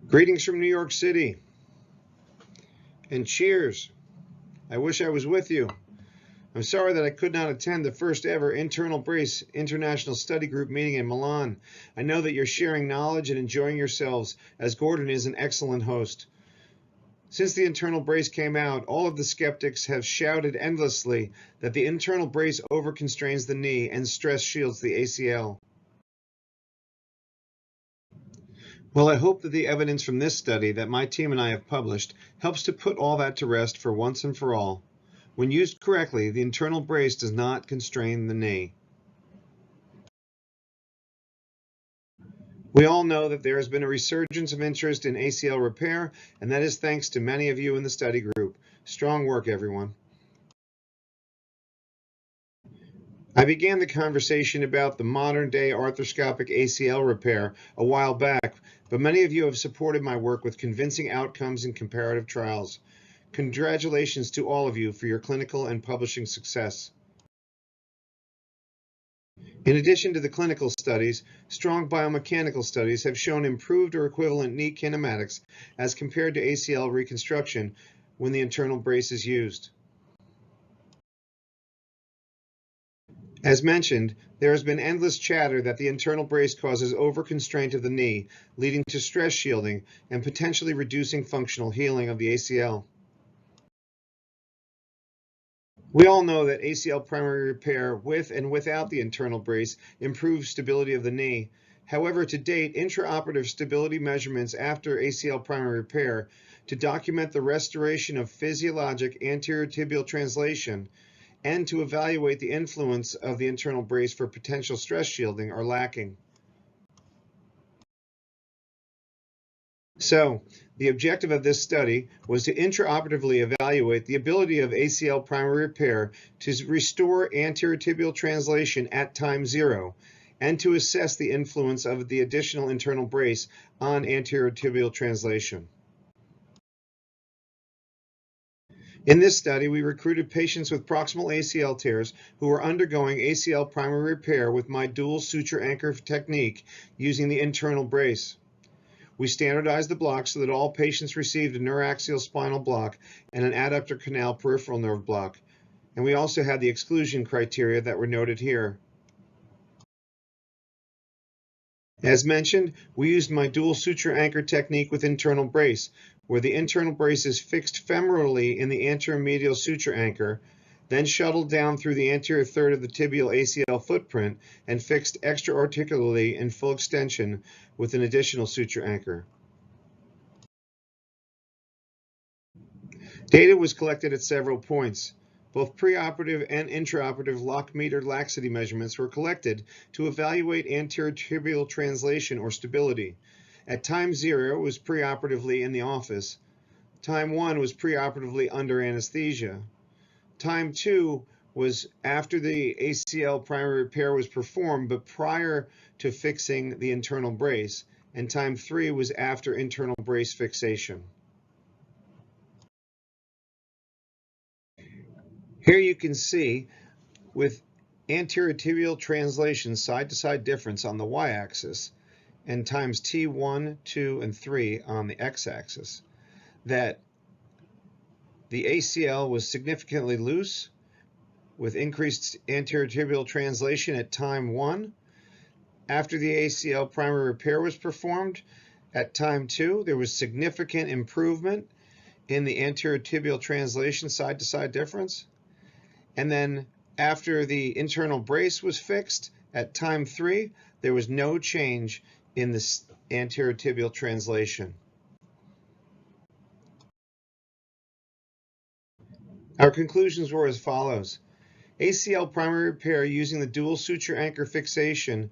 Greetings from New York City, and cheers. I wish I was with you. I'm sorry that I could not attend the first ever InternalBrace International Study Group meeting in Milan. I know that you're sharing knowledge and enjoying yourselves, as Gordon is an excellent host. Since the InternalBrace came out, all of the skeptics have shouted endlessly that the InternalBrace overconstrains the knee and stress shields the ACL. Well, I hope that the evidence from this study that my team and I have published helps to put all that to rest for once and for all. When used correctly, the InternalBrace does not constrain the knee. We all know that there has been a resurgence of interest in ACL repair, and that is thanks to many of you in the study group. Strong work, everyone. I began the conversation about the modern-day arthroscopic ACL repair a while back, but many of you have supported my work with convincing outcomes in comparative trials. Congratulations to all of you for your clinical and publishing success. In addition to the clinical studies, strong biomechanical studies have shown improved or equivalent knee kinematics as compared to ACL reconstruction when the InternalBrace is used. As mentioned, there has been endless chatter that the InternalBrace causes overconstraint of the knee, leading to stress shielding and potentially reducing functional healing of the ACL. We all know that ACL primary repair with and without the InternalBrace improves stability of the knee. However, to date, intraoperative stability measurements after ACL primary repair to document the restoration of physiologic anterior tibial translation and to evaluate the influence of the InternalBrace for potential stress shielding are lacking. So, the objective of this study was to intraoperatively evaluate the ability of ACL primary repair to restore anterior tibial translation at time 0 and to assess the influence of the additional InternalBrace on anterior tibial translation. In this study, we recruited patients with proximal ACL tears who were undergoing ACL primary repair with my dual suture anchor technique using the InternalBrace. We standardized the block so that all patients received a neuraxial spinal block and an adductor canal peripheral nerve block, and we also had the exclusion criteria that were noted here. As mentioned, we used my dual suture anchor technique with InternalBrace, where the InternalBrace is fixed femorally in the anterior medial suture anchor, then shuttled down through the anterior third of the tibial ACL footprint and fixed extra-articularly in full extension with an additional suture anchor. Data was collected at several points. Both preoperative and intraoperative lock meter laxity measurements were collected to evaluate anterior tibial translation or stability. At time 0 was preoperatively in the office. Time 1 was preoperatively under anesthesia. Time 2 was after the ACL primary repair was performed but prior to fixing the InternalBrace. And time 3 was after InternalBrace fixation. Here you can see with anterior tibial translation side-to-side difference on the y-axis and times T1, 2, and 3 on the x-axis that the ACL was significantly loose with increased anterior tibial translation at time 1. After the ACL primary repair was performed, at time 2, there was significant improvement in the anterior tibial translation side-to-side difference. And then after the InternalBrace was fixed, at time 3, there was no change in the anterior tibial translation. Our conclusions were as follows. ACL primary repair using the dual suture anchor fixation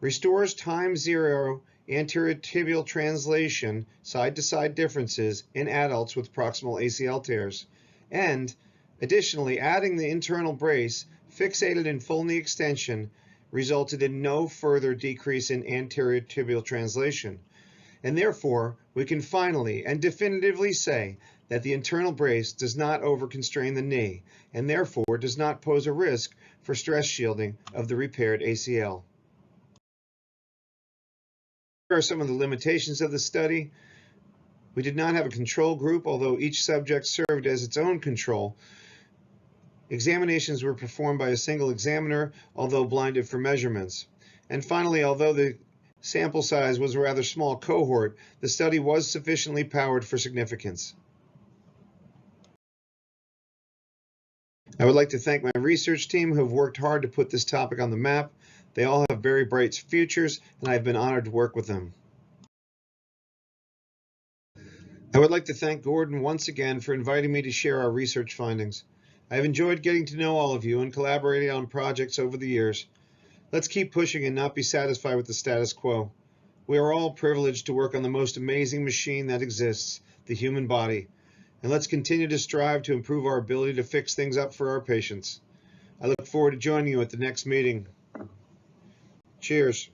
restores time 0 anterior tibial translation side-to-side differences in adults with proximal ACL tears. And additionally, adding the InternalBrace fixated in full knee extension resulted in no further decrease in anterior tibial translation. And therefore, we can finally and definitively say that the InternalBrace does not overconstrain the knee and therefore does not pose a risk for stress shielding of the repaired ACL. Here are some of the limitations of the study. We did not have a control group, although each subject served as its own control. Examinations were performed by a single examiner, although blinded for measurements. And finally, although the sample size was a rather small cohort, the study was sufficiently powered for significance. I would like to thank my research team who have worked hard to put this topic on the map. They all have very bright futures, and I have been honored to work with them. I would like to thank Gordon once again for inviting me to share our research findings. I have enjoyed getting to know all of you and collaborating on projects over the years. Let's keep pushing and not be satisfied with the status quo. We are all privileged to work on the most amazing machine that exists, the human body. And let's continue to strive to improve our ability to fix things up for our patients. I look forward to joining you at the next meeting. Cheers.